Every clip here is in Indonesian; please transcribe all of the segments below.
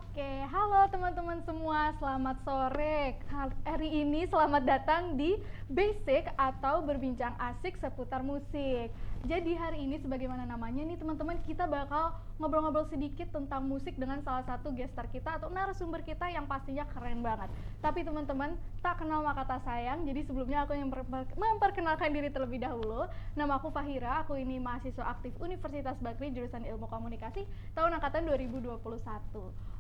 Oke, halo teman-teman semua, selamat sore. Hari ini selamat datang di Basic atau berbincang asik seputar musik. Jadi hari ini sebagaimana namanya nih teman-teman, kita bakal ngobrol-ngobrol sedikit tentang musik dengan salah satu guest star kita atau narasumber kita yang pastinya keren banget. Tapi teman-teman, tak kenal maka tak sayang, jadi sebelumnya aku yang memperkenalkan diri terlebih dahulu. Nama aku Fahira, aku ini mahasiswa aktif Universitas Bakri jurusan Ilmu Komunikasi tahun angkatan 2021.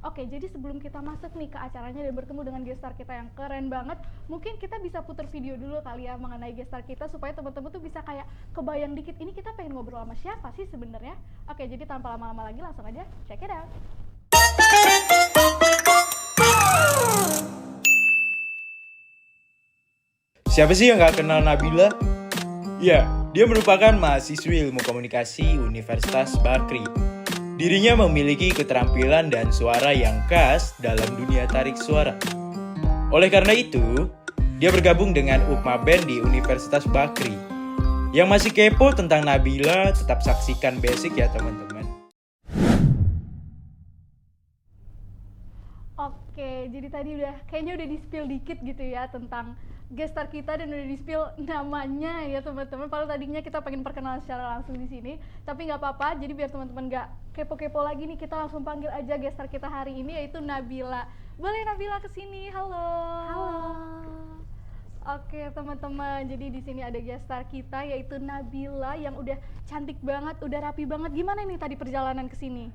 Oke, jadi sebelum kita masuk nih ke acaranya dan bertemu dengan guest star kita yang keren banget, mungkin kita bisa putar video dulu kali ya mengenai guest star kita supaya teman-teman tuh bisa kayak kebayang dikit ini kita pengen ngobrol sama siapa sih sebenarnya. Oke, jadi tanpa lama-lama lagi langsung aja check it out. Siapa sih yang gak kenal Nabila? Ya, dia merupakan mahasiswi ilmu komunikasi Universitas Bakri. Dirinya memiliki keterampilan dan suara yang khas dalam dunia tarik suara. Oleh karena itu, dia bergabung dengan UPMA Band di Universitas Bakri. Yang masih kepo tentang Nabila, tetap saksikan Basic ya teman-teman. Oke, jadi tadi kayaknya udah di-spill dikit gitu ya tentang guest star kita dan udah di-spill namanya ya teman-teman. Padahal tadinya kita pengen perkenalan secara langsung di sini, tapi nggak apa-apa. Jadi biar teman-teman nggak kepo-kepo lagi nih, kita langsung panggil aja guest star kita hari ini yaitu Nabila. Boleh Nabila kesini? Halo. Halo. Oke teman-teman, jadi di sini ada guest star kita yaitu Nabila yang udah cantik banget, udah rapi banget. Gimana nih tadi perjalanan ke sini?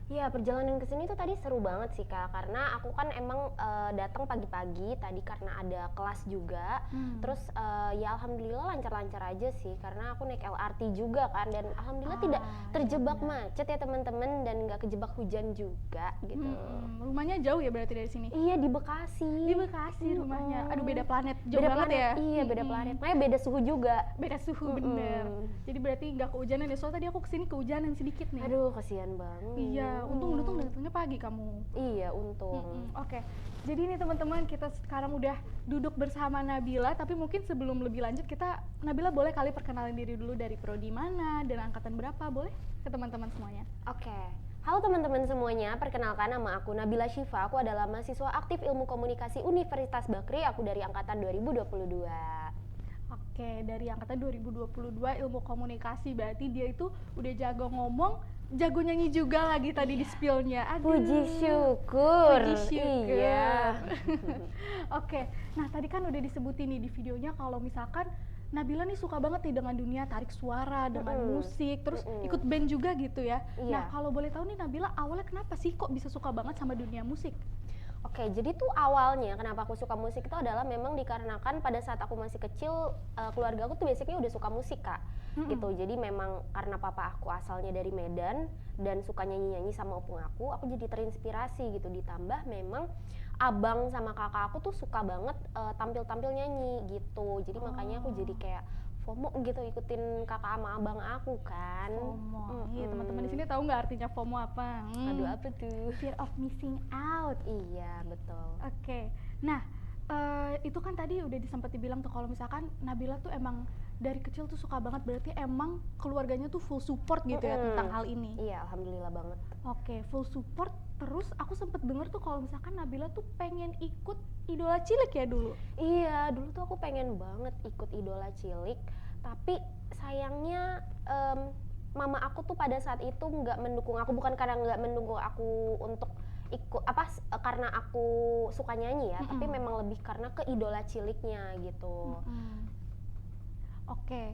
Iya, perjalanan ke sini tuh tadi seru banget sih Kak, karena aku kan emang datang pagi-pagi tadi karena ada kelas juga. Terus ya alhamdulillah lancar-lancar aja sih, karena aku naik LRT juga kan, dan alhamdulillah tidak terjebak macet ya teman-teman, dan nggak kejebak hujan juga gitu. Rumahnya jauh ya berarti dari sini? Iya, di Bekasi. Di Bekasi rumahnya. Aduh, beda planet, jauh Beda banget planet, ya. iya beda planet, makanya beda suhu juga. Beda suhu bener. Jadi berarti nggak kehujanan ya, soalnya tadi aku kesini kehujanan sedikit nih. Aduh, kasihan banget. Iya, untung datangnya pagi kamu. Iya, untung. Oke, jadi ini teman-teman, kita sekarang udah duduk bersama Nabila, tapi mungkin sebelum lebih lanjut Nabila boleh kali perkenalin diri dulu, dari prodi mana dan angkatan berapa, boleh ke teman-teman semuanya? Oke. Halo teman-teman semuanya, perkenalkan nama aku Nabila Syifa. Aku adalah mahasiswa aktif Ilmu Komunikasi Universitas Bakri. Aku dari angkatan 2022. Oke, dari angkatan 2022 Ilmu Komunikasi, berarti dia itu udah jago ngomong, jago nyanyi juga lagi tadi di spill-nya. Aduh. Puji syukur. Puji syukur. Iya. Oke, nah tadi kan udah disebutin nih di videonya kalau misalkan Nabila nih suka banget nih dengan dunia tarik suara, dengan musik, terus ikut band juga gitu ya. Iya. Nah kalau boleh tahu nih Nabila awalnya kenapa sih kok bisa suka banget sama dunia musik? Oke, jadi tuh awalnya kenapa aku suka musik itu adalah memang dikarenakan pada saat aku masih kecil, keluarga aku tuh basicnya udah suka musik Kak, gitu. Jadi memang karena papa aku asalnya dari Medan dan suka nyanyi-nyanyi sama opung aku jadi terinspirasi gitu. Ditambah memang abang sama kakak aku tuh suka banget tampil-tampil nyanyi gitu. Jadi makanya aku jadi kayak FOMO gitu, ikutin kakak sama abang aku kan. FOMO. Iya, teman-teman di sini tahu nggak artinya FOMO apa? Aduh, apa tuh? Fear of missing out. Iya, betul. Oke. Nah, itu kan tadi udah sempat dibilang tuh kalau misalkan Nabila tuh emang dari kecil tuh suka banget, berarti emang keluarganya tuh full support gitu ya tentang hal ini. Iya, alhamdulillah banget. Oke, full support. Terus aku sempet denger tuh kalau misalkan Nabila tuh pengen ikut Idola Cilik ya dulu. Iya, dulu tuh aku pengen banget ikut Idola Cilik, tapi sayangnya mama aku tuh pada saat itu nggak mendukung aku, bukan karena nggak mendukung aku untuk ikut karena aku suka nyanyi ya, tapi memang lebih karena ke Idola Ciliknya gitu. Oke,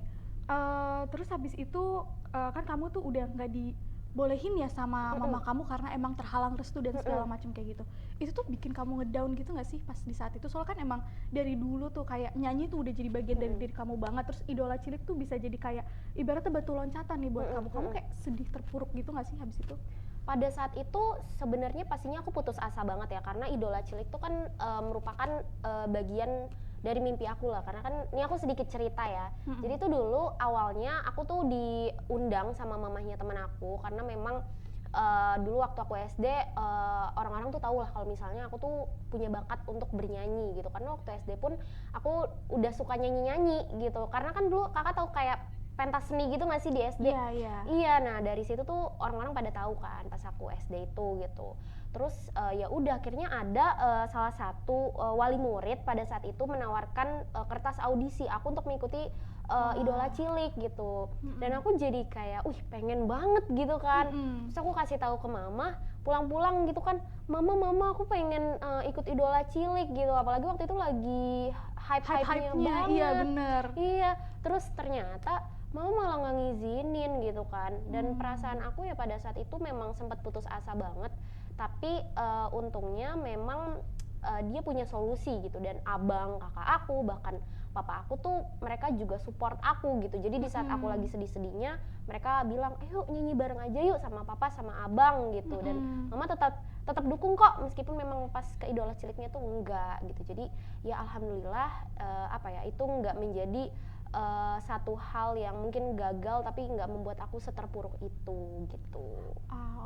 terus habis itu kan kamu tuh udah nggak dibolehin ya sama mama kamu karena emang terhalang restu dan segala macam kayak gitu. Itu tuh bikin kamu ngedown gitu nggak sih pas di saat itu? Soalnya kan emang dari dulu tuh kayak nyanyi tuh udah jadi bagian dari diri kamu banget. Terus Idola Cilik tuh bisa jadi kayak ibaratnya batu loncatan nih buat kamu. Kamu kayak sedih terpuruk gitu nggak sih habis itu? Pada saat itu sebenarnya pastinya aku putus asa banget ya, karena Idola Cilik tuh kan merupakan bagian dari mimpi aku lah, karena kan ini aku sedikit cerita ya. Jadi tuh dulu awalnya aku tuh diundang sama mamahnya teman aku, karena memang dulu waktu aku SD orang-orang tuh tahu lah kalau misalnya aku tuh punya bakat untuk bernyanyi gitu, karena waktu SD pun aku udah suka nyanyi-nyanyi gitu, karena kan dulu kakak tahu kayak pentas seni gitu nggak sih di SD? Iya. Iya, nah dari situ tuh orang-orang pada tahu kan pas aku SD itu gitu. Terus ya udah akhirnya ada salah satu wali murid pada saat itu menawarkan kertas audisi aku untuk mengikuti Idola Cilik gitu. Dan aku jadi kayak, pengen banget gitu kan. Terus aku kasih tahu ke mama, pulang-pulang gitu kan, mama aku pengen ikut Idola Cilik gitu. Apalagi waktu itu lagi hype-nya banget. Iya bener. Iya, terus ternyata mama malah nggak ngizinin gitu kan. Dan perasaan aku ya pada saat itu memang sempat putus asa banget. Tapi untungnya memang dia punya solusi gitu, dan abang kakak aku bahkan papa aku tuh mereka juga support aku gitu. Jadi di saat aku lagi sedih-sedihnya mereka bilang, ayo nyanyi bareng aja yuk sama papa sama abang gitu. Dan mama tetap dukung kok, meskipun memang pas ke Idola Ciliknya tuh enggak gitu. Jadi ya alhamdulillah itu enggak menjadi satu hal yang mungkin gagal tapi nggak membuat aku seterpuruk itu gitu.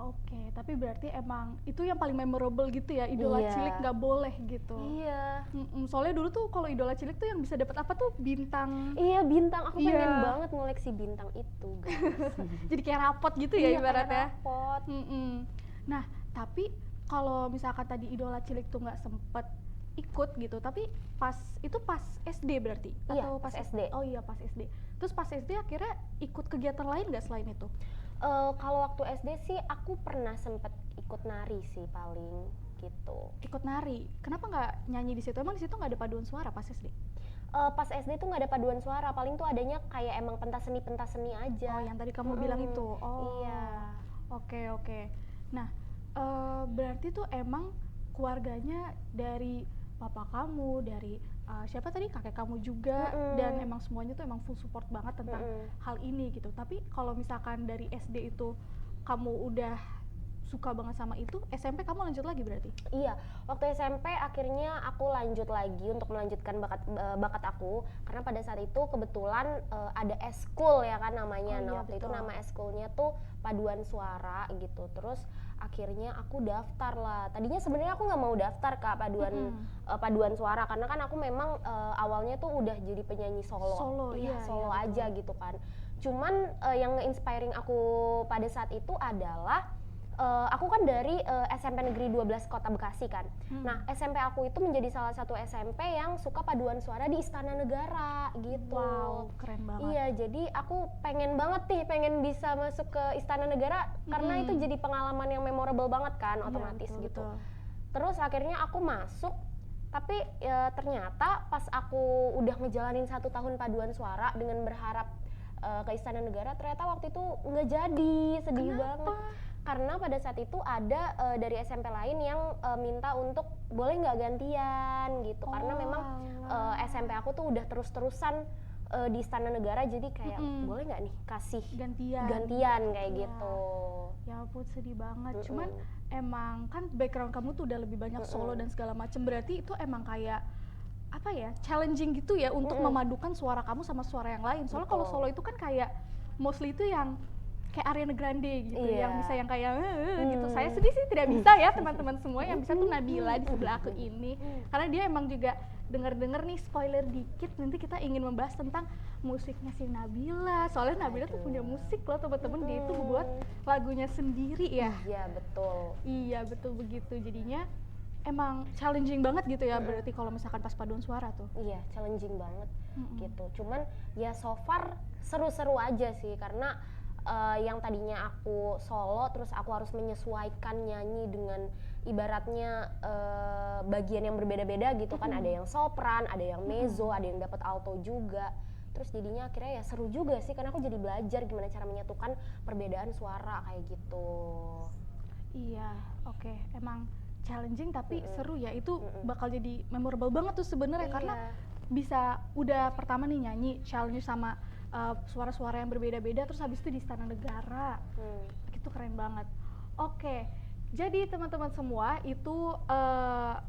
Oke. Tapi berarti emang itu yang paling memorable gitu ya, Idola Cilik nggak boleh gitu. Iya. Soalnya dulu tuh kalau Idola Cilik tuh yang bisa dapat apa tuh bintang. Iya, bintang. Aku pengen banget ngoleksi bintang itu, guys. Jadi kayak rapot gitu ya ibaratnya. Kayak rapot. Nah, tapi kalau misalkan tadi Idola Cilik tuh nggak sempet ikut gitu, tapi pas SD berarti? Iya, atau pas SD. Oh iya, pas SD. Terus pas SD akhirnya ikut kegiatan lain nggak selain itu? Kalau waktu SD sih aku pernah sempet ikut nari sih paling gitu. Ikut nari? Kenapa nggak nyanyi di situ? Emang di situ nggak ada paduan suara pas SD? Pas SD tuh nggak ada paduan suara, paling tuh adanya kayak emang pentas seni aja. Oh, yang tadi kamu bilang itu. Oh iya. Oke. Nah, berarti tuh emang keluarganya dari papa kamu, dari siapa tadi, kakek kamu juga, dan emang semuanya tuh emang full support banget tentang hal ini gitu. Tapi kalau misalkan dari SD itu kamu udah suka banget sama itu, SMP kamu lanjut lagi berarti? Iya, waktu SMP akhirnya aku lanjut lagi untuk melanjutkan bakat aku, karena pada saat itu kebetulan ada eskul ya kan namanya. Waktu itu nama eskulnya tuh paduan suara gitu. Terus akhirnya aku daftar lah. Tadinya sebenarnya aku nggak mau daftar ke paduan suara, karena kan aku memang awalnya tuh udah jadi penyanyi solo aja gitu kan. Cuman yang nge-inspiring aku pada saat itu adalah aku kan dari SMP Negeri 12 Kota Bekasi kan. Nah, SMP aku itu menjadi salah satu SMP yang suka paduan suara di Istana Negara gitu. Wow, keren banget. Iya, jadi aku pengen banget pengen bisa masuk ke Istana Negara karena itu jadi pengalaman yang memorable banget kan, otomatis betul, gitu. betul. Terus akhirnya aku masuk, tapi ternyata pas aku udah ngejalanin 1 tahun paduan suara dengan berharap ke Istana Negara, ternyata waktu itu nggak jadi, sedih banget. Karena pada saat itu ada dari SMP lain yang minta untuk boleh nggak gantian gitu. Karena memang SMP aku tuh udah terus-terusan di Istana Negara, jadi kayak boleh nggak nih kasih gantian kayak gitu. Ya ampun, sedih banget. Cuman emang kan background kamu tuh udah lebih banyak solo dan segala macem, berarti itu emang kayak apa ya, challenging gitu ya untuk memadukan suara kamu sama suara yang lain. Soalnya kalau solo itu kan kayak mostly itu yang kayak Ariana Grande gitu, yang bisa yang kayak gitu. Saya sedih sih tidak bisa ya teman-teman semua, yang bisa tuh Nabila di sebelah aku ini. Karena dia emang juga denger nih, spoiler dikit, nanti kita ingin membahas tentang musiknya si Nabila. Soalnya Nabila tuh punya musik loh teman-teman, dia itu buat lagunya sendiri ya. Iya betul. Iya betul begitu, jadinya emang challenging banget gitu ya berarti kalau misalkan pas paduan suara tuh. Iya, challenging banget gitu. Cuman ya so far seru-seru aja sih, karena yang tadinya aku solo, terus aku harus menyesuaikan nyanyi dengan ibaratnya bagian yang berbeda-beda gitu kan. Ada yang sopran, ada yang mezzo, ada yang dapat alto juga. Terus jadinya akhirnya ya seru juga sih, karena aku jadi belajar gimana cara menyatukan perbedaan suara kayak gitu. Iya, oke. Emang challenging tapi seru ya. Itu bakal jadi memorable banget tuh sebenarnya, karena bisa udah pertama nih nyanyi challenge sama suara-suara yang berbeda-beda, terus habis itu di Istana Negara. Itu keren banget. Oke. Jadi teman-teman semua, itu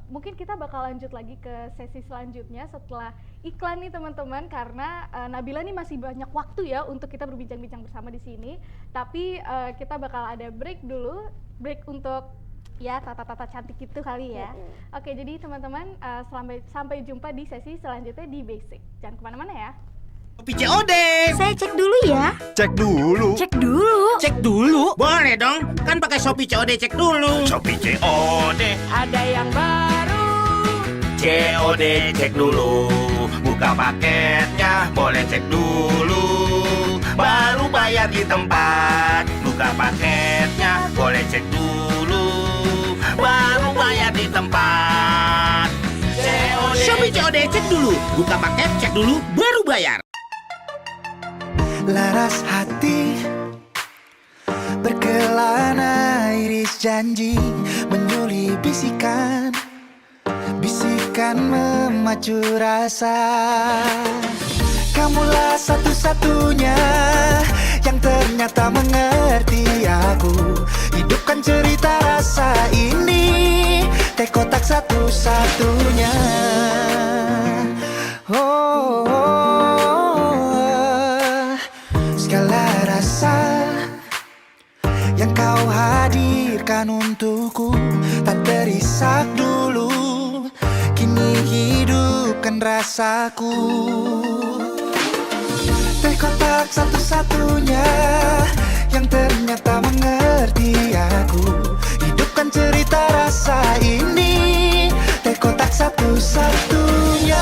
mungkin kita bakal lanjut lagi ke sesi selanjutnya setelah iklan nih teman-teman, karena Nabila nih masih banyak waktu ya untuk kita berbincang-bincang bersama di sini. Tapi kita bakal ada break dulu, break untuk ya tata-tata cantik itu kali ya. Oke, jadi teman-teman sampai jumpa di sesi selanjutnya di Basic. Jangan kemana-mana ya. Kopi COD. Saya cek dulu ya. Cek dulu. Cek dulu. Cek dulu. Boleh dong, kan pakai Shopee COD cek dulu. Shopee COD. Ada yang baru. COD cek dulu. Buka paketnya, boleh cek dulu. Baru bayar di tempat. Buka paketnya, boleh cek dulu. Baru bayar di tempat. Shopee COD cek dulu. Buka paket, cek dulu, baru bayar. Laras hati berkelana, iris janji menyuli bisikan. Bisikan memacu rasa. Kamulah satu-satunya yang ternyata mengerti aku. Hidupkan cerita rasa ini, teh kotak satu-satunya. Segala rasa yang kau hadirkan untukku tak terisak dulu, kini hidupkan rasaku. Teh kotak satu-satunya yang ternyata mengerti aku. Hidupkan cerita rasa ini, teh kotak satu-satunya.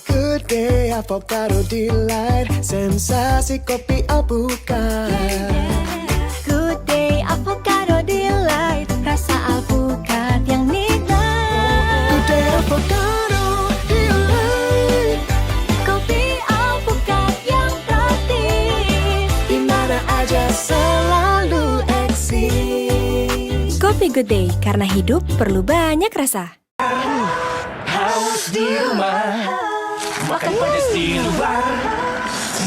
Good day, avocado delight, sensasi kopi alpukat. Good day, avocado delight, rasa alpukat yang nikmat. Good day, avocado delight, Kopi alpukat yang praktis, di mana aja selalu eksis. Kopi Good Day, karena hidup perlu banyak rasa. Haus di rumah, makan pedas di luar,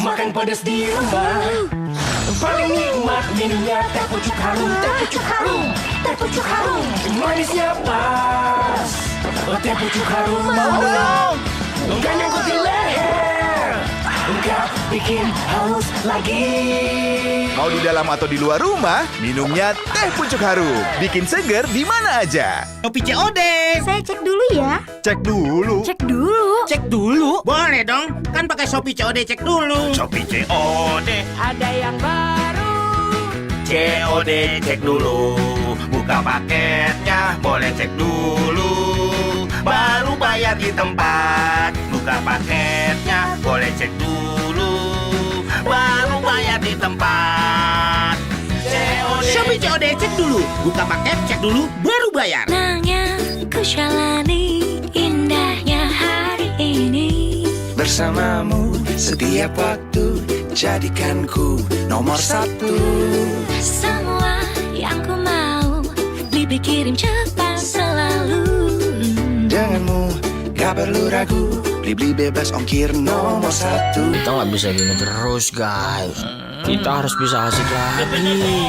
makan pedas di rumah. Paling nikmat minumnya teh pucuk harum, teh pucuk harum, teh pucuk harum. Manisnya pas, teh pucuk harum mau enggak nyangkut di leher, enggak bikin haus lagi. Mau di dalam atau di luar rumah, minumnya teh pucuk harum. Bikin seger di mana aja. Shopee COD. Saya cek dulu ya. Cek dulu. Cek dulu. Cek dulu. Boleh dong, kan pakai Shopee COD cek dulu. Shopee COD. Ada yang baru. COD cek dulu. Buka paketnya, boleh cek dulu. Baru bayar di tempat. Buka paketnya, boleh cek dulu. Baru bayar di tempat. Shopee COD cek dulu. Buka paket, cek dulu, baru bayar. Senangnya ku jalani indahnya hari ini. Bersamamu setiap waktu, jadikanku nomor satu. Semua yang ku mau dipikirin cepat selalu. Denganmu gak perlu ragu, beli bebas ongkir nomor satu. Kita nggak bisa gini terus guys. Kita harus bisa asik lagi.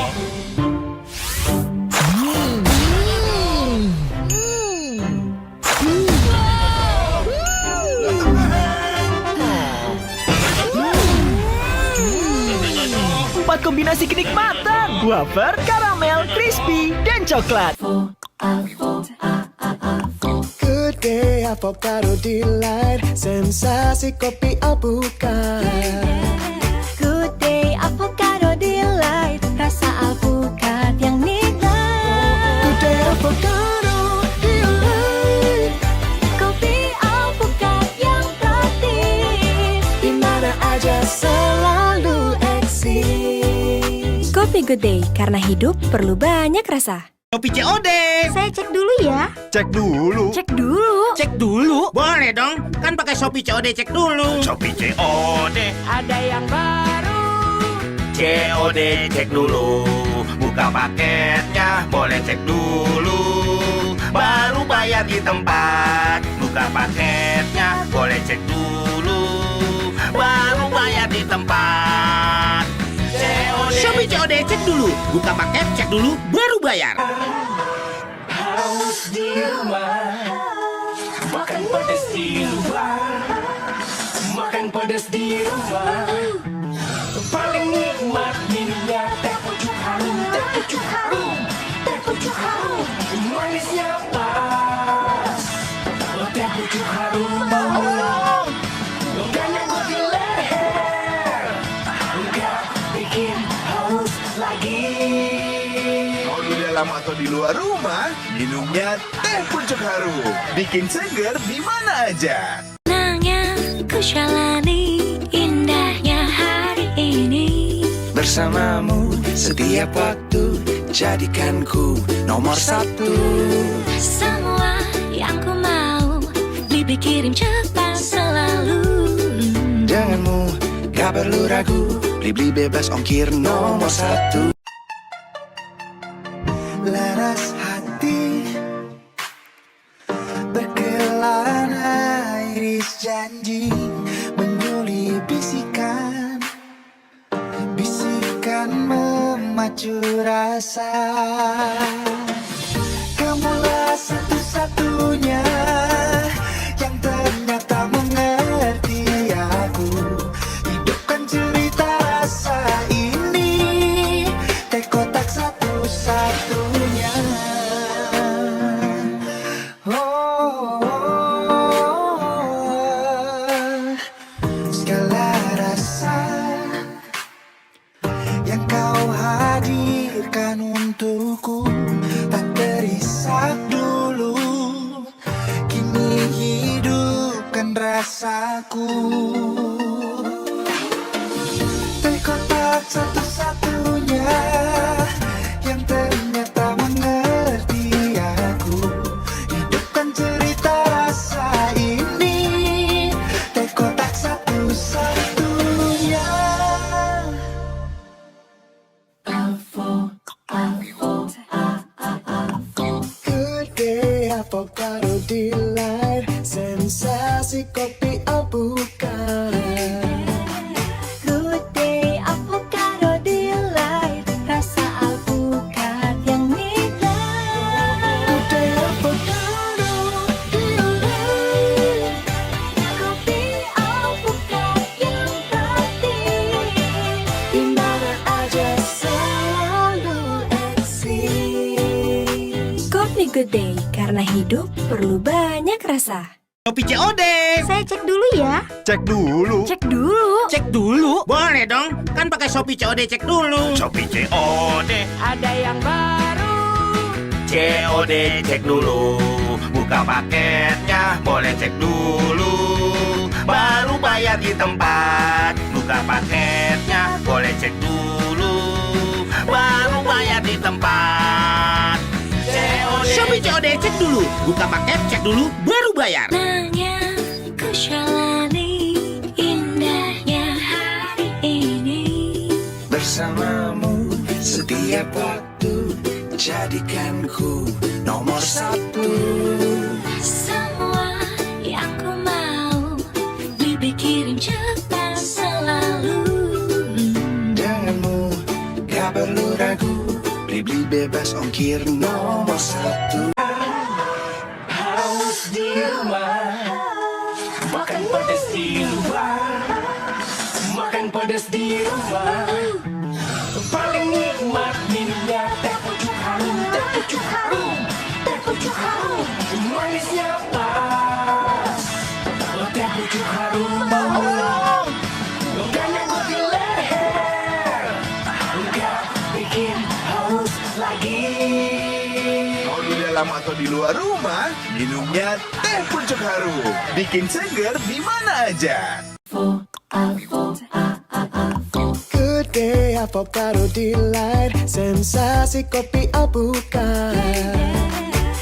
Empat kombinasi kenikmatan, wafer, karamel, crispy, dan coklat. Good day, avocado delight, sensasi kopi alpukat. Good day, avocado delight, rasa alpukat yang nikmat. Good day, avocado delight, Kopi alpukat yang praktis, di mana aja selalu eksis. Kopi Good Day, karena hidup perlu banyak rasa. Shopee COD. Saya cek dulu ya. Cek dulu. Cek dulu. Cek dulu. Boleh dong, kan pakai Shopee COD cek dulu. Shopee COD. Ada yang baru. COD cek dulu. Buka paketnya, boleh cek dulu. Baru bayar di tempat. Buka paketnya, boleh cek dulu. Baru bayar di tempat. Shopee COD cek dulu. Buka paket, cek dulu, baru bayar. Haus di rumah, makan pedas di luar, makan pedas di rumah. Paling nikmat minumnya teh pucuk harum, teh pucuk harum, teh pucuk harum. Manisnya pas, lagi. Mau di dalam atau di luar rumah, minumnya teh pucuk harum. Bikin seger di mana aja. Senangnya ku jalani indahnya hari ini. Bersamamu setiap waktu, jadikan ku nomor satu. Semua yang ku mau Bibi kirim cepat selalu. Denganmu gak perlu ragu, beli bebas ongkir nomor satu. Laras hati berkelana iris janji, menyuli bisikan, bisikan memacu rasa. Kamulah satu-satunya yang ternyata mengerti aku. Hidupkan cerita rasa ini, teh kotak satu-satunya. Segala rasa yang kau hadirkan untukku tak terisak dulu, kini hidupkan rasaku. Teh kotak satu-satunya yang ternyata mengerti aku. Hidupkan cerita rasa ini, teh kotak satu-satunya. Good day, avocado delight, sensasi kopi alpukat. Good day avocado delight, rasa alpukat yang nikmat. Good day, avocado delight. Kopi alpukat yang praktis. Di mana aja selalu eksis. Kopi Good Day, karena hidup perlu banyak rasa. Kopi COD. Saya cek dulu ya. Cek dulu. Cek dulu. Cek dulu? Boleh dong, kan pakai Shopee COD cek dulu. Shopee COD. Ada yang baru. COD cek dulu. Buka paketnya, boleh cek dulu. Baru bayar di tempat. Buka paketnya, boleh cek dulu. Baru bayar di tempat. Shopee COD cek dulu. Buka paket, cek dulu, baru bayar. Senangnya ku jalani indahnya hari ini. Bersamamu setiap waktu, jadikan ku nomor satu. Semua yang ku mau Bibi kirim cepat selalu. Denganmu gak perlu ragu, beli bebas ongkir nomor satu. Haus di rumah, makan pedas di luar. Makan pedas di rumah, paling nikmat minumnya teh pucuk harum, teh pucuk harum, teh pucuk harum. Manisnya pas, teh pucuk harum. Gak nyangkut di leher, gak bikin haus lagi. Mau di dalam atau di luar rumah, minumnya teh pucuk harum. Bikin seger di mana aja. Good day, avocado delight, sensasi kopi alpukat.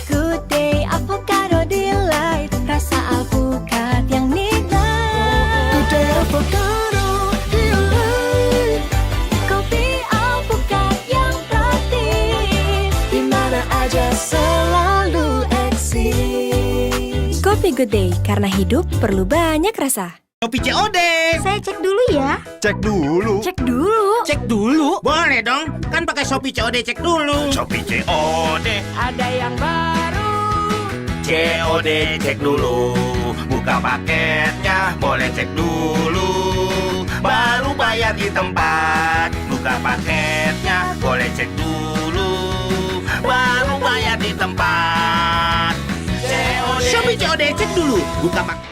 Good day avocado delight, rasa alpukat yang nikmat. Good day, avocado delight. Kopi alpukat yang praktis. Di mana aja selalu eksis. Kopi Good Day, karena hidup perlu banyak rasa. Shopee COD. Saya cek dulu ya. Cek dulu. Cek dulu. Cek dulu? Boleh dong, kan pakai Shopee COD cek dulu. Shopee COD. Ada yang baru. COD cek dulu. Buka paketnya, boleh cek dulu. Baru bayar di tempat. Buka paketnya, boleh cek dulu. Baru bayar di tempat. Shopee COD cek dulu. Buka paket.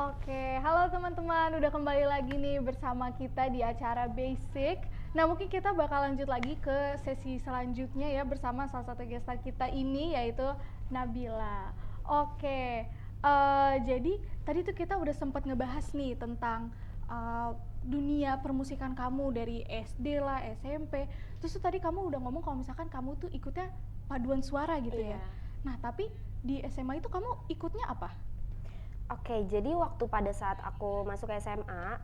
Oke, halo teman-teman, udah kembali lagi nih bersama kita di acara Basic. Nah, mungkin kita bakal lanjut lagi ke sesi selanjutnya ya bersama salah satu gestar kita ini, yaitu Nabila. Oke, jadi tadi tuh kita udah sempat ngebahas nih tentang dunia permusikan kamu dari SD lah, SMP. Terus tuh tadi kamu udah ngomong kalau misalkan kamu tuh ikutnya paduan suara gitu ya. Nah, tapi di SMA itu kamu ikutnya apa? Oke, jadi waktu pada saat aku masuk SMA,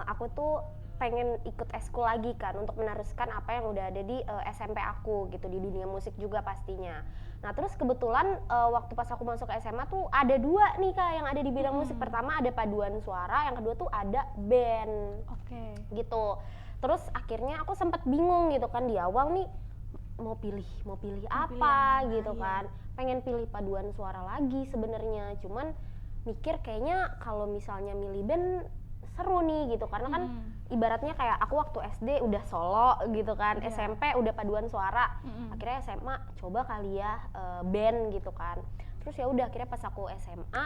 aku tuh pengen ikut eskul lagi kan untuk meneruskan apa yang udah ada di SMP aku gitu, di dunia musik juga pastinya. Nah terus kebetulan waktu pas aku masuk ke SMA tuh ada 2 nih Kak yang ada di bidang musik. Pertama ada paduan suara, yang kedua tuh ada band. Oke. Gitu. Terus akhirnya aku sempat bingung gitu kan di awal nih mau pilih apa gitu kan. Pengen pilih paduan suara lagi sebenarnya, cuman mikir kayaknya kalau misalnya milih band seru nih gitu, karena kan ibaratnya kayak aku waktu SD udah solo gitu kan, SMP udah paduan suara, akhirnya SMA coba kali ya band gitu kan. Terus ya udah akhirnya pas aku SMA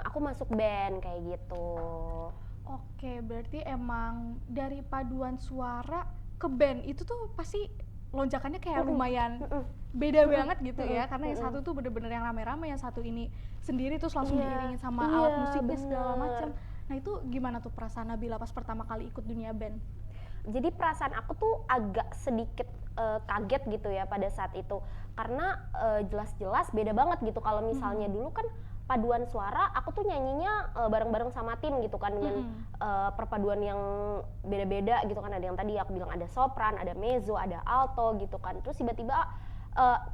aku masuk band kayak gitu. Oke, berarti emang dari paduan suara ke band itu tuh pasti lonjakannya kayak lumayan beda banget gitu ya, karena yang satu tuh bener-bener yang rame-rame, yang satu ini sendiri terus langsung diiringin sama alat musiknya segala macam. Nah itu gimana tuh perasaan Nabila pas pertama kali ikut dunia band? Jadi perasaan aku tuh agak sedikit kaget gitu ya pada saat itu, karena jelas-jelas beda banget gitu. Kalau misalnya dulu kan paduan suara aku tuh nyanyinya bareng-bareng sama tim gitu kan, dengan perpaduan yang beda-beda gitu kan. Ada yang tadi aku bilang ada sopran, ada mezzo, ada alto gitu kan. Terus tiba-tiba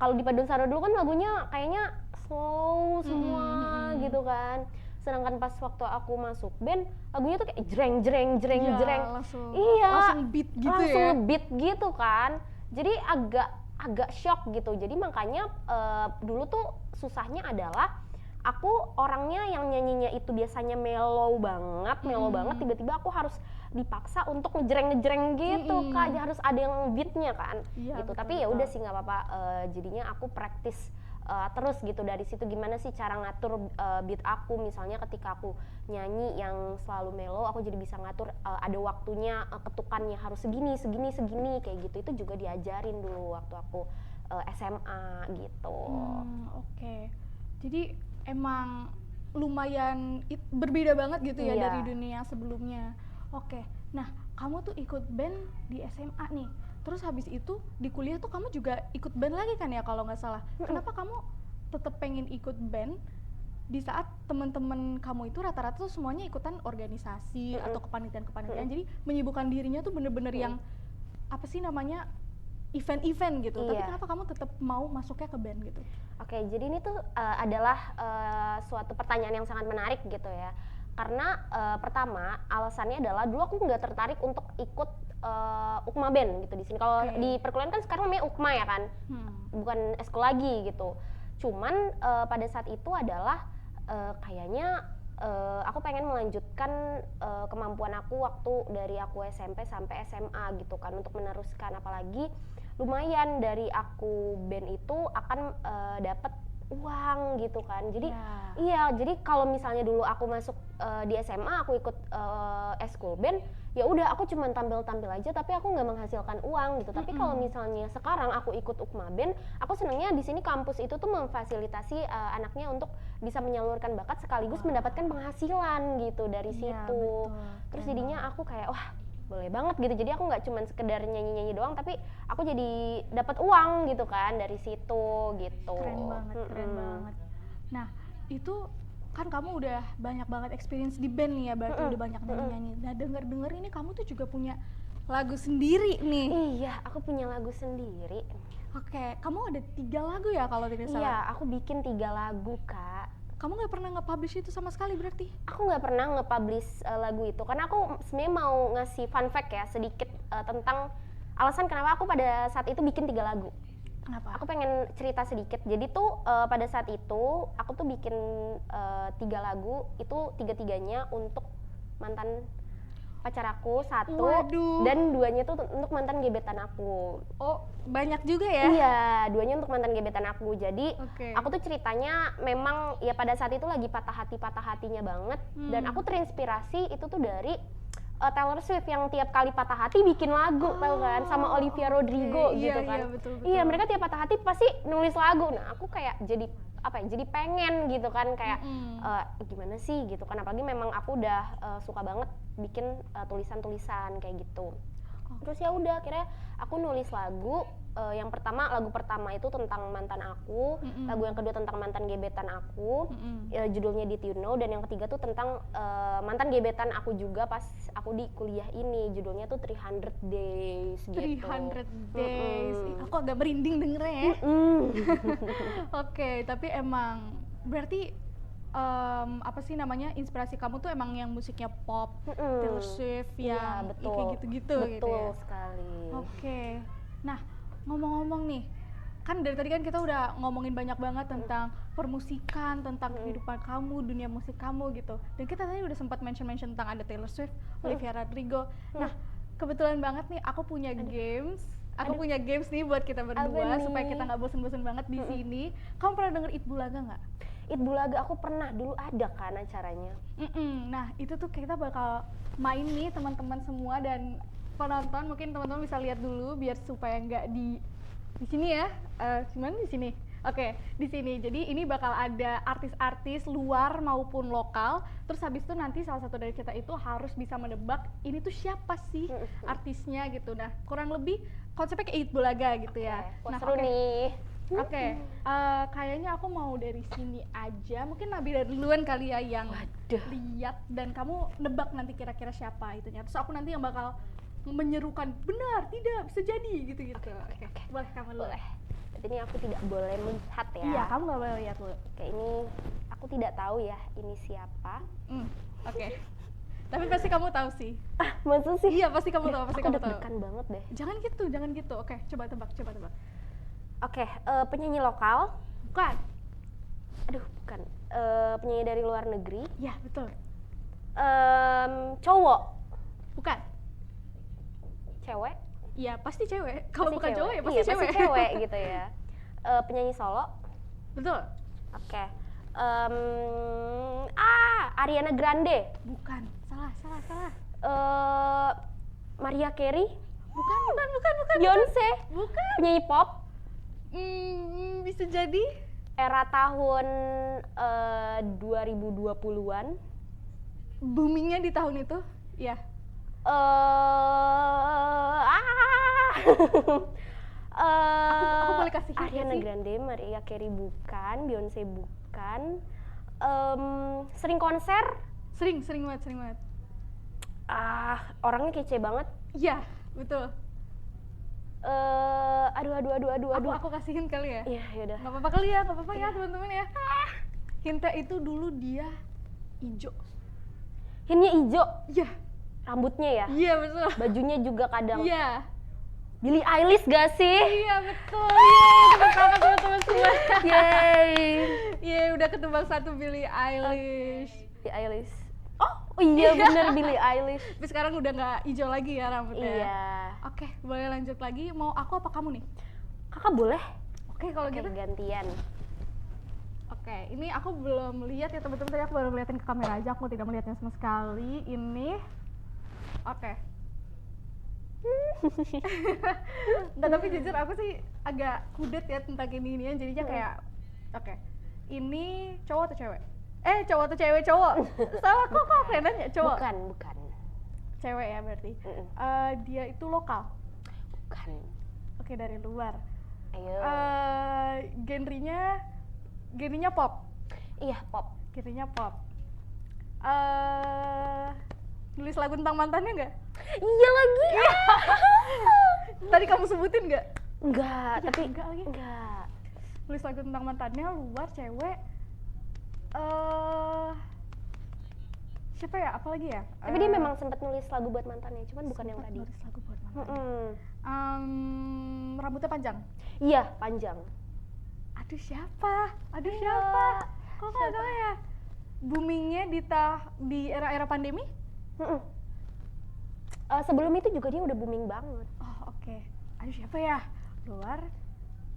kalau di paduan suara dulu kan lagunya kayaknya slow semua gitu kan. Sedangkan pas waktu aku masuk band lagunya tuh kayak jreng langsung beat gitu langsung beat gitu kan. Jadi agak shock gitu. Jadi makanya dulu tuh susahnya adalah aku orangnya yang nyanyinya itu biasanya mellow banget, tiba-tiba aku harus dipaksa untuk ngejreng gitu Kak, harus ada yang beatnya kan gitu. Tapi ya udah sih nggak apa-apa, jadinya aku praktis terus gitu dari situ, gimana sih cara ngatur beat aku. Misalnya ketika aku nyanyi yang selalu mellow, aku jadi bisa ngatur ada waktunya, ketukannya harus segini kayak gitu. Itu juga diajarin dulu waktu aku SMA gitu. Oke. Jadi emang lumayan berbeda banget gitu ya dari dunia sebelumnya. Oke. Nah, kamu tuh ikut band di SMA nih. Terus habis itu di kuliah tuh kamu juga ikut band lagi kan ya kalau nggak salah. Kenapa kamu tetap pengen ikut band di saat teman-teman kamu itu rata-rata tuh semuanya ikutan organisasi atau kepanitiaan-kepanitiaan. Jadi menyibukkan dirinya tuh bener-bener yang apa sih namanya event-event gitu. Tapi kenapa kamu tetap mau masuknya ke band gitu? Oke, jadi ini tuh adalah suatu pertanyaan yang sangat menarik gitu ya. Karena pertama alasannya adalah dulu aku nggak tertarik untuk ikut ukma band gitu di sini. Kalau di perkuliahan kan sekarang namanya ukma ya kan, bukan eskul lagi gitu. Cuman pada saat itu adalah kayaknya aku pengen melanjutkan kemampuan aku waktu dari aku SMP sampai SMA gitu kan, untuk meneruskan. Apalagi lumayan dari aku band itu akan dapat uang gitu kan. Jadi jadi kalau misalnya dulu aku masuk di SMA aku ikut eskul band, ya udah aku cuma tampil-tampil aja tapi aku nggak menghasilkan uang gitu. Tapi kalau misalnya sekarang aku ikut ukma band, aku senangnya di sini kampus itu tuh memfasilitasi anaknya untuk bisa menyalurkan bakat sekaligus mendapatkan penghasilan gitu dari situ. Terus jadinya aku kayak wah boleh banget gitu. Jadi aku nggak cuma sekedar nyanyi-nyanyi doang, tapi aku jadi dapat uang gitu kan dari situ gitu. Keren banget. Nah itu kan kamu udah banyak banget experience di band nih ya, berarti udah banyak nyanyi-nyanyi. Nah denger ini kamu tuh juga punya lagu sendiri nih. Iya, aku punya lagu sendiri. Oke, kamu ada 3 lagu ya kalau tidak salah? Iya, aku bikin 3 lagu Kak. Kamu nggak pernah nge-publish itu sama sekali berarti? Aku nggak pernah nge-publish lagu itu, karena aku sebenarnya mau ngasih fun fact ya sedikit tentang alasan kenapa aku pada saat itu bikin 3 lagu. Kenapa? Aku pengen cerita sedikit. Jadi tuh pada saat itu aku tuh bikin 3 lagu, itu 3-3-nya untuk mantan pacar aku satu, Waduh. dan 2-nya tuh untuk mantan gebetan aku. Oh, banyak juga ya? Iya, 2-nya untuk mantan gebetan aku. Jadi Oke. aku tuh ceritanya memang ya pada saat itu lagi patah hatinya banget, dan aku terinspirasi itu tuh dari Taylor Swift yang tiap kali patah hati bikin lagu, tahu kan, sama Olivia Rodrigo gitu Iya, kan. iya, betul. Iya, mereka tiap patah hati pasti nulis lagu. Nah, aku kayak jadi jadi pengen gitu kan, kayak gimana sih gitu kan, apalagi memang aku udah suka banget bikin tulisan-tulisan kayak gitu. Terus ya udah akhirnya aku nulis lagu. Yang lagu pertama itu tentang mantan aku, lagu yang kedua tentang mantan gebetan aku, judulnya Did You Know, dan yang ketiga tuh tentang mantan gebetan aku juga pas aku di kuliah ini, judulnya tuh 300 Days gitu. 300 Days. Ih, aku agak merinding dengernya ya. Oke, tapi emang berarti apa sih namanya, inspirasi kamu tuh emang yang musiknya pop, Taylor Swift, Iya, yang betul. kayak gitu-gitu Betul gitu ya. sekali. Oke. Nah, ngomong-ngomong nih, kan dari tadi kan kita udah ngomongin banyak banget tentang permusikan, tentang kehidupan kamu, dunia musik kamu gitu. Dan kita tadi udah sempat mention tentang ada Taylor Swift, Olivia Rodrigo. Nah, kebetulan banget nih aku punya games. Aku punya games nih buat kita berdua nih? supaya kita nggak bosen-bosen banget di sini. Kamu pernah denger It Bulaga nggak? It Bulaga aku pernah, dulu ada kan acaranya. Nah, itu tuh kita bakal main nih teman-teman semua, dan penonton mungkin teman-teman bisa lihat dulu biar supaya nggak di sini ya. Gimana di sini? Oke, di sini. Jadi ini bakal ada artis-artis luar maupun lokal. Terus habis itu nanti salah satu dari kita itu harus bisa menebak ini tuh siapa sih artisnya gitu. Nah, kurang lebih konsepnya kayak It Bulaga gitu ya. Wah, Nah, seru nih. Oke, kayaknya aku mau dari sini aja. Mungkin Nabila duluan kali ya yang lihat, dan kamu nebak nanti kira-kira siapa itunya. Terus aku nanti yang bakal menyerukan benar, tidak, bisa jadi gitu-gitu. Oke. Boleh kamu dulu. Boleh. Berarti ini aku tidak boleh melihat ya. Iya, kamu nggak boleh lihat dulu. Oke, ini aku tidak tahu ya ini siapa. Oke. Tapi pasti kamu tahu sih. Masa sih? Iya, pasti kamu tahu, pasti Aku kamu tahu. deg-degan banget deh. Jangan gitu. Oke, coba tebak. Oke, penyanyi lokal. Bukan. Aduh, bukan. Penyanyi dari luar negeri. Iya, betul. Cowok. Bukan. Cewek. Iya, pasti cewek. Kalau Pasti bukan cewek. cowok ya pasti Iya, cewek. pasti cewek gitu ya. Penyanyi solo. Betul. Oke. Ariana Grande. Bukan. Salah. Mariah Carey. Bukan. Beyonce. Bukan. Penyanyi pop. Bisa jadi. Era tahun 2020-an. Boomingnya di tahun itu. Iya. Aku boleh kasih hint Ariana sih? Grande, Mariah Carey bukan, Beyonce bukan. Sering konser. Sering banget. Orangnya kece banget. Iya, betul. Aduh. Aku kasihin kali ya. Iya, yaudah. Nggak apa-apa kali ya, nggak apa-apa ya teman-teman ya. Hintnya itu dulu dia hijau. Hintnya hijau. Iya. Rambutnya ya. Iya, betul. Bajunya juga kadang. Iya. Billie Eilish gak sih? Iya, betul. Yeay, tepuk tangan teman-teman semua. Yeay. Udah ketebak satu Billie Eilish. Billie Eilish. Oh iya bener, Billie Eilish. Tapi sekarang udah nggak hijau lagi ya rambutnya. Iya. Oke, boleh lanjut lagi. Mau aku apa kamu nih? Kakak boleh? Oke, kalau gitu. Gantian. Oke, ini aku belum lihat ya teman-teman, tadi aku baru ngeliatin ke kamera aja, aku tidak melihatnya sama sekali. Ini, oke. Nggak, tapi jujur aku sih agak kudet ya tentang ini-inian, jadinya kayak, oke. Ini cowok atau cewek? Cowok atau cewek? Cowok. Salah kok aku yang nanya, cowok. Bukan. Cewek ya berarti. Dia itu lokal. Bukan. Oke, dari luar. Ayo. Genrenya pop. Iya, pop. Genrenya pop. Nulis lagu tentang mantannya nggak? Iya lagi. Tadi kamu sebutin nggak? Enggak, tapi enggak lagi. Enggak. Nulis lagu tentang mantannya, luar, cewek. Siapa ya? Apalagi ya? Tapi dia memang sempat nulis lagu buat mantannya, cuman bukan yang tadi. Nulis lagu buat mantannya. Rambutnya panjang. Iya, panjang. Aduh siapa? Kok nggak tahu ya? Boomingnya di era-era pandemi? Sebelum itu juga dia udah booming banget. Oh, oke. Aduh, siapa ya?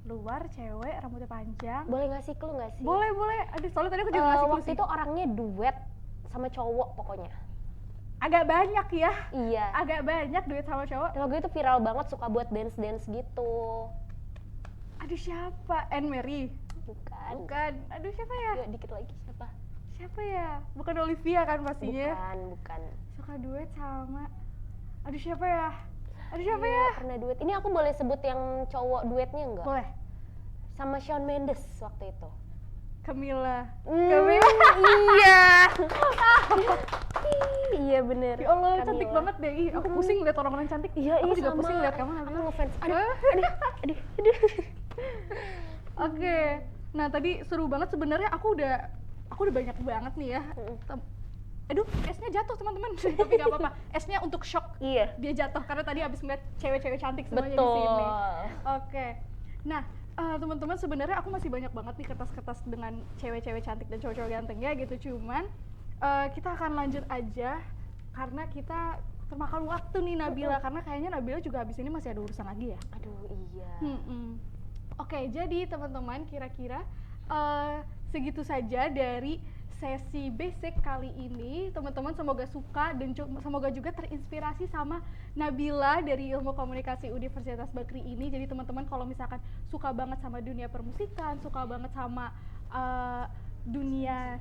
Luar cewek rambutnya panjang. Boleh ngasih clue nggak sih? Boleh. Aduh, soalnya tadi aku juga ngasih clue Waktu sih. itu orangnya duet sama cowok pokoknya. Agak banyak ya. Iya. Agak banyak duit sama cowok. Lagu itu viral banget, suka buat dance gitu. Aduh, siapa? Anne Mary? Bukan. Aduh, siapa ya? Yuk, dikit lagi siapa? Siapa ya? Bukan Olivia kan pastinya? Bukan. Suka duet sama... Aduh, siapa ya? Iya, pernah duet. Ini aku boleh sebut yang cowok duetnya nggak? Boleh. Sama Shawn Mendes waktu itu. Camila. Iya. Iya bener. Ya Allah, Camila. cantik banget deh. Ih, aku pusing lihat orang-orang cantik. Iya, aku juga sama. pusing lihat kamu Aku Nabila. ngefans. Aduh. Oke. Nah, tadi seru banget sebenarnya. Aku udah banyak banget nih ya. Aduh, esnya jatuh teman-teman. Tapi nggak apa-apa. Esnya untuk shock. Iya. Dia jatuh karena tadi habis ngeliat cewek-cewek cantik semuanya di Betul. sini. Oke. Nah, teman-teman sebenarnya aku masih banyak banget nih kertas-kertas dengan cewek-cewek cantik dan cowok-cowok ganteng ya gitu. Cuman kita akan lanjut aja karena kita termakan waktu nih Nabila, karena kayaknya Nabila juga habis ini masih ada urusan lagi ya. Aduh, iya. Oke, jadi teman-teman kira-kira segitu saja dari sesi basic kali ini. Teman-teman semoga suka dan semoga juga terinspirasi sama Nabila dari Ilmu Komunikasi Universitas Bakri ini. Jadi teman-teman kalau misalkan suka banget sama dunia permusikan, suka banget sama dunia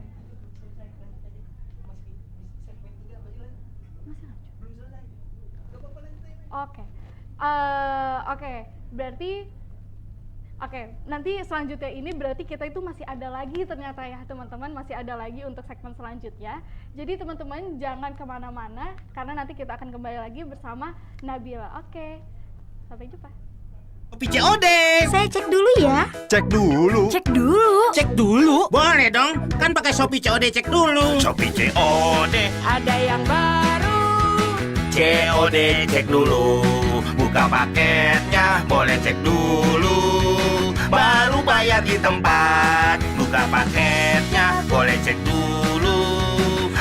Oke, nanti selanjutnya ini berarti kita itu masih ada lagi ternyata ya teman-teman, masih ada lagi untuk segmen selanjutnya. Jadi teman-teman jangan kemana-mana karena nanti kita akan kembali lagi bersama Nabila. Oke, sampai jumpa. Shopee COD. Saya cek dulu ya. Cek dulu. Cek dulu. Cek dulu. Boleh dong. Kan pakai Shopee COD, cek dulu. Shopee COD. Ada yang baru. COD cek dulu. Buka paketnya, boleh cek dulu. Baru bayar di tempat. Buka paketnya, boleh cek dulu.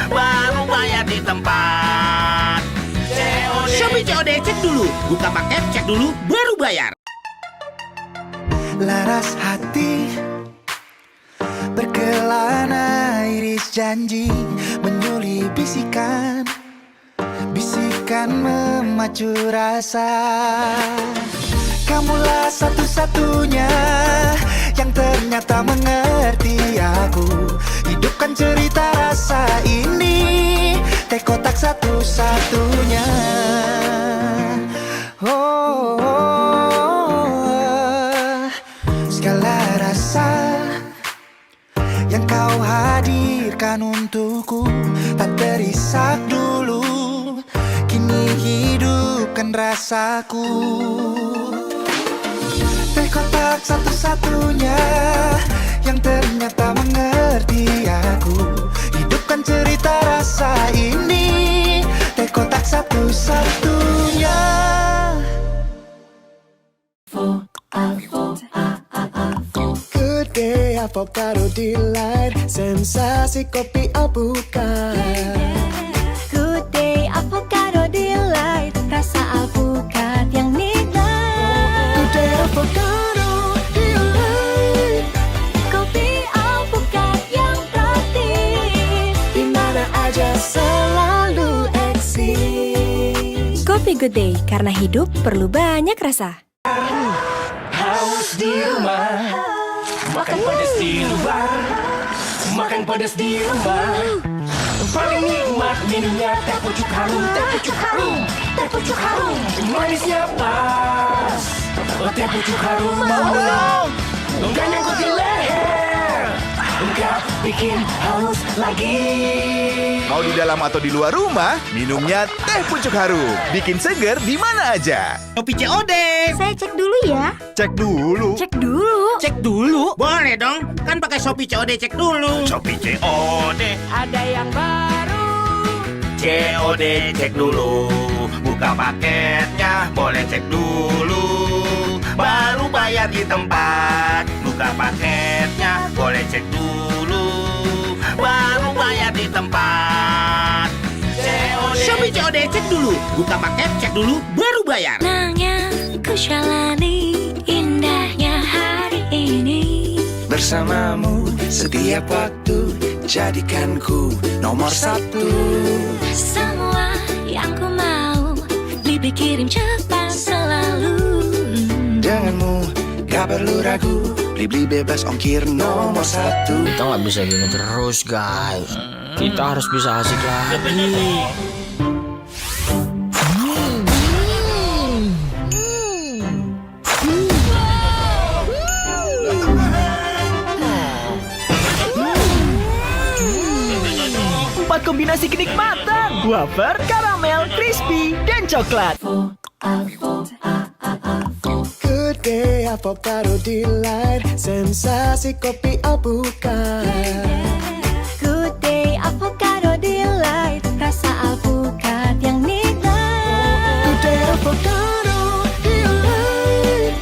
Baru bayar di tempat. COD. Shopee COD cek dulu. Buka paket, cek dulu, baru bayar. Laras hati berkelana, iris janji menyuli bisikan. Bisikan memacu rasa. Kamulah satu-satunya yang ternyata mengerti aku. Hidupkan cerita rasa ini, teh kotak satu-satunya. Segala rasa yang kau hadirkan untukku tak terisak dulu. Kini hidupkan rasaku. Teh kotak satu-satunya yang ternyata mengerti aku. Hidupkan cerita rasa ini, teh kotak satu-satunya. Good day avocado delight, sensasi kopi alpukat. Good day avocado delight, rasa alpukat yang nikmat. Good day avocado delight, Kopi alpukat yang praktis, dimana aja selalu eksis. Kopi Good Day, karena hidup perlu banyak rasa. Haus di rumah. Makan pedas di luar. Makan pedas di rumah. Paling nikmat minumnya teh pucuk harum. Teh pucuk harum. Teh pucuk harum. Manisnya pas. Teh pucuk harum. Enggak nyangkut di leher. Enggak bikin haus lagi. Mau di dalam atau di luar rumah, minumnya teh pucuk harum. Bikin seger di mana aja. Shopee COD. Saya cek dulu ya. Cek dulu. Cek dulu. Cek dulu. Boleh dong. Kan pakai Shopee COD, cek dulu. Shopee COD. Ada yang baru. COD cek dulu. Buka paketnya, boleh cek dulu. Baru bayar di tempat. Buka paketnya, boleh cek dulu. Baru bayar di tempat. COD. Shopee COD cek dulu. Buka paket, cek dulu, baru bayar. Senangnya ku jalani indahnya hari ini. Bersamamu setiap waktu, jadikan ku nomor satu. Semua yang ku mau dikirim cepat selalu. Denganmu gak perlu ragu, beli bebas ongkir nomor satu. Kita nggak bisa gini terus guys. Kita harus bisa asik lagi. Empat kombinasi kenikmatan. Wafer, karamel, crispy, dan coklat. Good day avocado delight, sensasi kopi alpukat. Good day avocado delight, rasa alpukat yang nikmat. Good day avocado delight,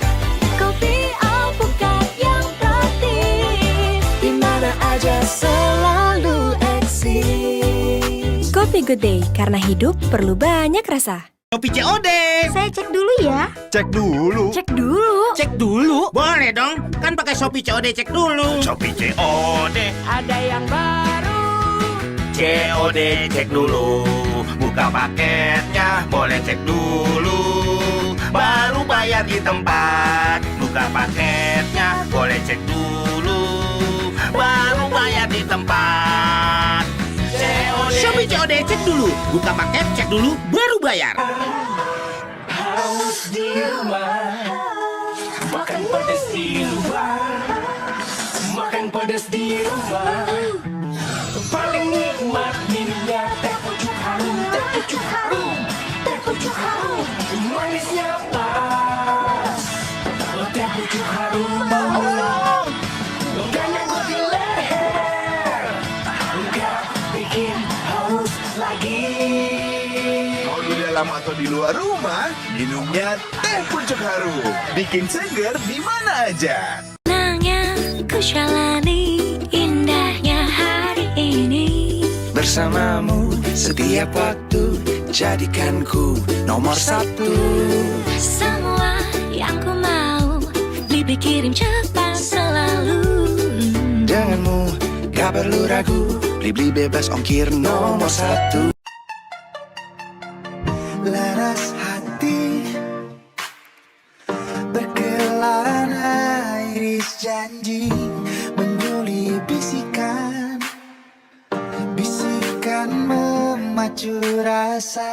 Kopi alpukat yang praktis, dimana aja selalu eksis. Kopi Good Day, karena hidup perlu banyak rasa. Shopee COD. Saya cek dulu ya. Cek dulu. Cek dulu. Cek dulu. Boleh dong, kan pakai Shopee COD, cek dulu. Shopee COD. Ada yang baru. COD, cek dulu. Buka paketnya, boleh cek dulu. Baru bayar di tempat. Buka paketnya, boleh cek dulu. Baru bayar di tempat. COD. Shopee COD, cek dulu. Buka paket, cek dulu, baru bayar. Haus di rumah, makan pedas di luar, makan pedas di rumah. Paling nikmat minumnya teh pucuk harum, teh pucuk harum, teh pucuk harum. Manisnya pas, teh pucuk harum. Gak nyangkut di leher, gak bikin haus lagi. Mau di dalam atau di luar rumah, minumnya teh pucuk harum. Bikin seger di mana aja. Senangnya ku jalani indahnya hari ini. Bersamamu setiap waktu, jadikan ku nomor satu. Semua yang ku mau dikirim cepat selalu. Denganmu gak perlu ragu, beli bebas ongkir nomor satu. Laras hati berkelana, iris janji menyuli bisikan. Bisikan memacu rasa.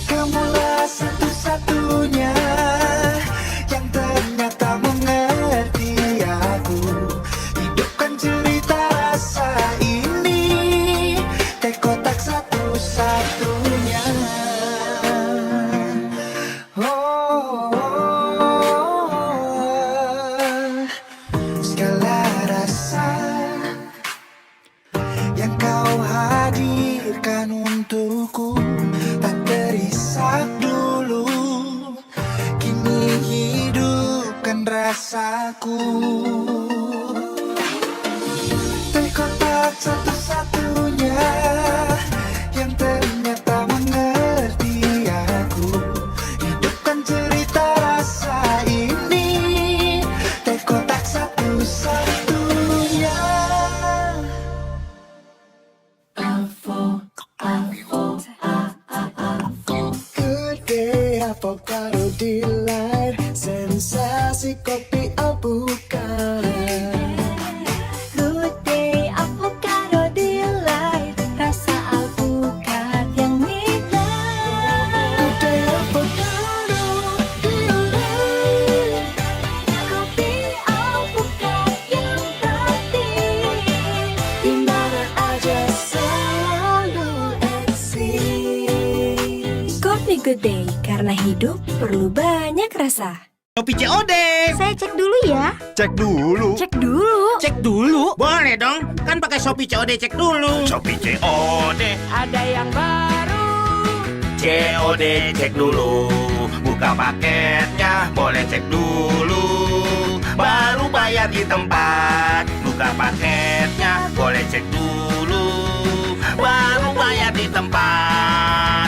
Kamulah satu-satunya yang ternyata mengerti aku. Hidupkan cerita rasa ini, teh kotak satu-satunya. Segala rasa yang kau hadirkan untukku tak terisak dulu. Kini hidupkan rasaku. Teh kotak satu-satunya yang ternyata mengerti aku. Hidupkan cerita rasa ini, teh kotak satu-satunya. Good day avocado delight, sensasi kopi alpukat. Good day avocado delight, rasa alpukat yang nikmat. Good day avocado delight, Kopi alpukat yang praktis, dimana aja selalu eksis. Kopi Good Day, karena hidup perlu banyak rasa. Shopee COD. Saya cek dulu ya. Cek dulu. Cek dulu. Cek dulu. Boleh dong, kan pakai Shopee COD, cek dulu. Shopee COD. Ada yang baru. COD, cek dulu. Buka paketnya, boleh cek dulu. Baru bayar di tempat. Buka paketnya, boleh cek dulu. Baru bayar di tempat.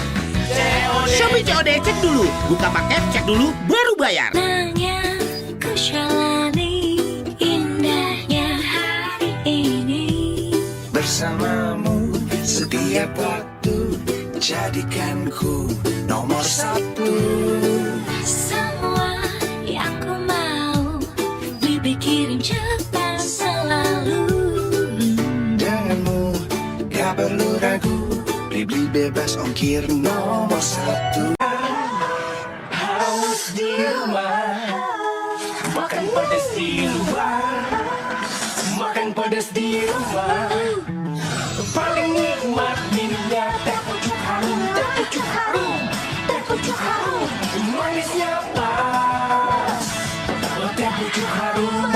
Buka paket, cek dulu, baru bayar. Yang ku jalani indahnya hari ini. Bersamamu setiap waktu, jadikan ku nomor satu. Semua yang ku mau dipikirin cepat selalu. Denganmu gak perlu ragu, beli bebas ongkir nomor satu. Haus di rumah, makan pedas di luar. Makan pedas di rumah, paling nikmat minumnya teh pucuk harum, teh pucuk harum, teh pucuk harum. Manisnya pas, teh pucuk harum.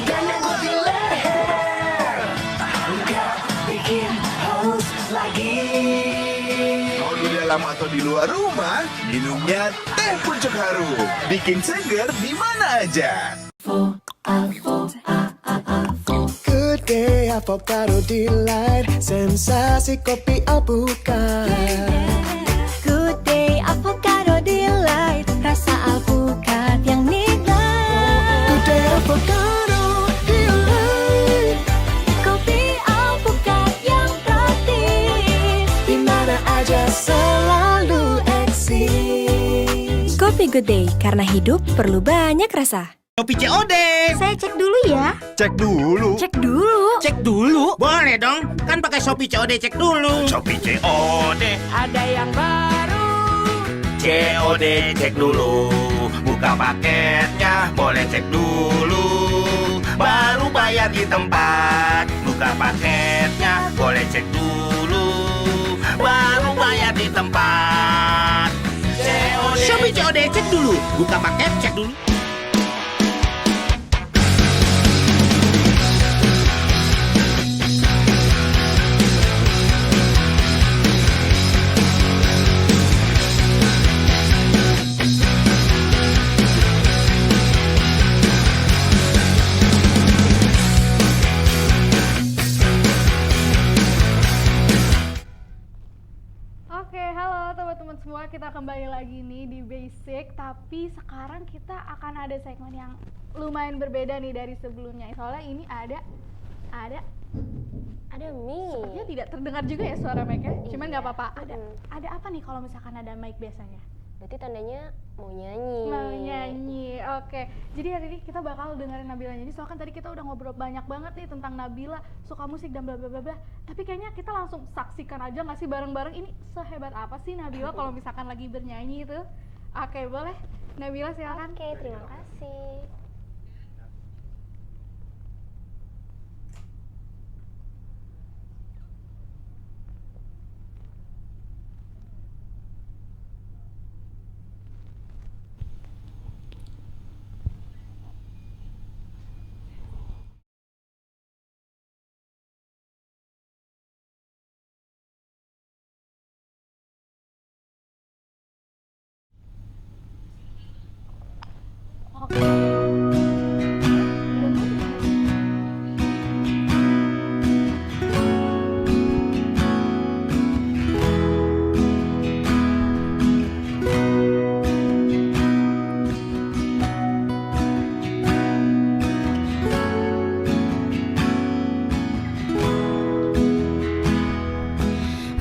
Gak nyangkut di leher, gak bikin haus lagi. Mau di dalam atau di luar rumah, minumnya teh pucuk harum. Bikin seger di mana aja. Good day avocado delight, sensasi kopi alpukat. Good day avocado delight, rasa alpukat yang nikmat. Good day avocado delight, Kopi alpukat yang praktis, dimana aja selalu eksis. Kopi Good Day, karena hidup perlu banyak rasa. Shopee COD. Saya cek dulu ya. Cek dulu. Cek dulu. Cek dulu. Boleh dong, kan pakai Shopee COD, cek dulu. Shopee COD. Ada yang baru. COD, cek dulu. Buka paketnya, boleh cek dulu. Baru bayar di tempat. Buka paketnya, boleh cek dulu. Baru bayar di tempat. COD. Shopee COD, cek dulu. Buka paket, cek dulu. Oke, halo teman-teman semua, kita kembali lagi nih di Basic. Tapi sekarang kita akan ada segmen yang lumayan berbeda nih dari sebelumnya. Soalnya ini ada mie. sepertinya tidak terdengar juga ya suara mic-nya. Cuman nggak Iya. apa-apa. Ada apa nih kalau misalkan ada mic biasanya? Berarti tandanya mau nyanyi. Mau nyanyi, oke. Jadi hari ini kita bakal dengerin Nabila nyanyi. Soalnya kan tadi kita udah ngobrol banyak banget nih tentang Nabila suka musik dan bla bla bla bla. Tapi kayaknya kita langsung saksikan aja nggak sih bareng-bareng ini sehebat apa sih Nabila kalau misalkan lagi bernyanyi itu. Oke, boleh. Nabila silakan. Oke, terima kasih.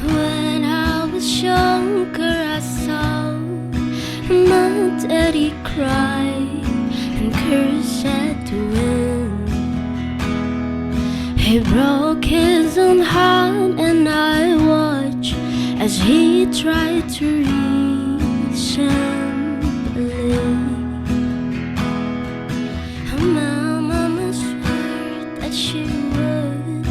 When I was younger, I saw my daddy cry and curse at the wind. He broke his own heart, and I watched as he tried to reassemble it. My mama swore that she would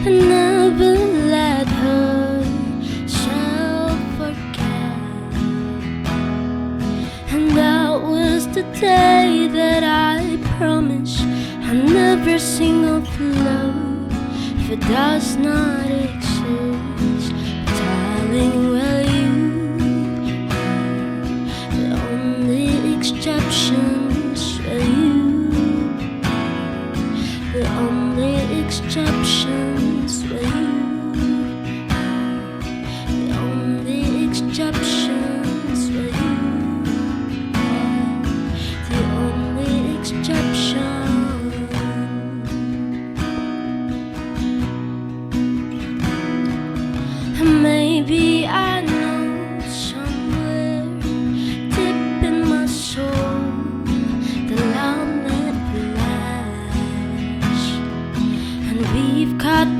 never let herself forget. And that was the day that I promised I'll never sing of love if it does not exist. Darling, well, you are the only exceptions. Well, you the only exceptions. Well, you the only exceptions.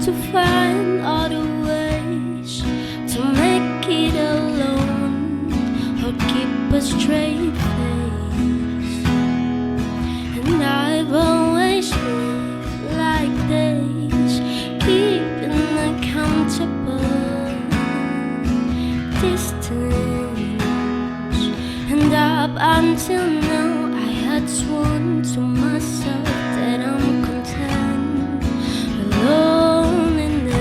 to find all the ways to make it alone or keep a straight face. And I've always lived like this, keeping a comfortable distance. And up until now I had sworn to myself that I'm content alone in this.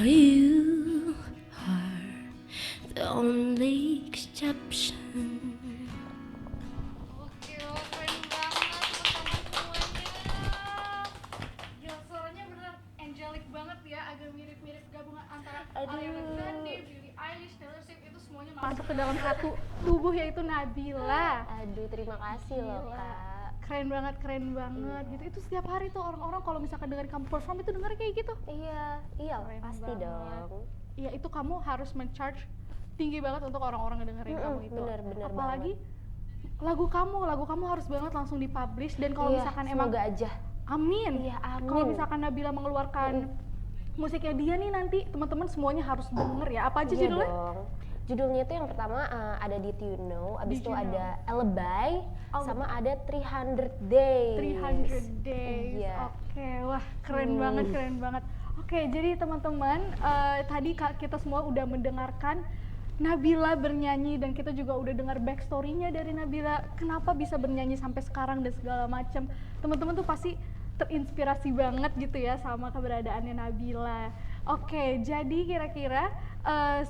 You are the only exception. Oke, wah, keren banget teman-teman semuanya. Gila, suaranya bener angelic banget ya, agak mirip-mirip gabungan antara Ariana Grande, Billie Eilish, Taylor Swift, itu semuanya masuk ke dalam satu tubuh yaitu Nabila. Aduh, terima kasih loh Gila. Kak. Keren banget gitu. Itu setiap hari tuh orang-orang kalau misalkan dengerin kamu perform itu denger kayak gitu. Iya Keren pasti banget. dong. Iya, itu kamu harus men-charge tinggi banget untuk orang-orang ngedengerin kamu itu. Bener Apalagi lagu kamu harus banget langsung dipublish, dan kalau Iya, misalkan emang semoga aja. amin. Iya, amin. Kalau misalkan Nabila mengeluarkan musiknya dia nih, nanti teman-teman semuanya harus denger ya. Apa aja Iya judulnya? dong. Judulnya itu yang pertama ada Did You Know, abis Did itu You ada Alibi, Oh. sama ada 300 Days. 300 Days. Iya. Oke, wah keren banget. Oke, jadi teman-teman, tadi kita semua udah mendengarkan Nabila bernyanyi, dan kita juga udah dengar backstory-nya dari Nabila, kenapa bisa bernyanyi sampai sekarang dan segala macam. Teman-teman tuh pasti terinspirasi banget gitu ya sama keberadaannya Nabila. Oke, jadi kira-kira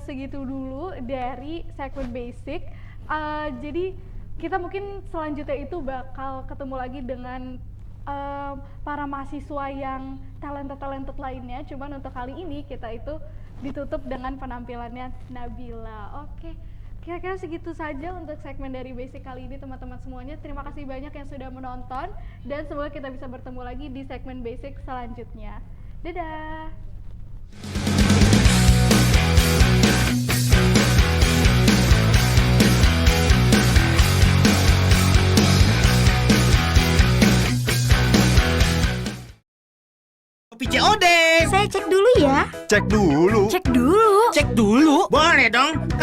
segitu dulu dari segmen basic. Jadi kita mungkin selanjutnya itu bakal ketemu lagi dengan para mahasiswa yang talented lainnya. Cuman untuk kali ini kita itu ditutup dengan penampilannya Nabila. Oke, kira-kira segitu saja untuk segmen dari basic kali ini teman-teman semuanya. Terima kasih banyak yang sudah menonton, dan semoga kita bisa bertemu lagi di segmen basic selanjutnya. Dadah! COD. Saya cek dulu ya. Cek dulu. Cek dulu. Boleh dong.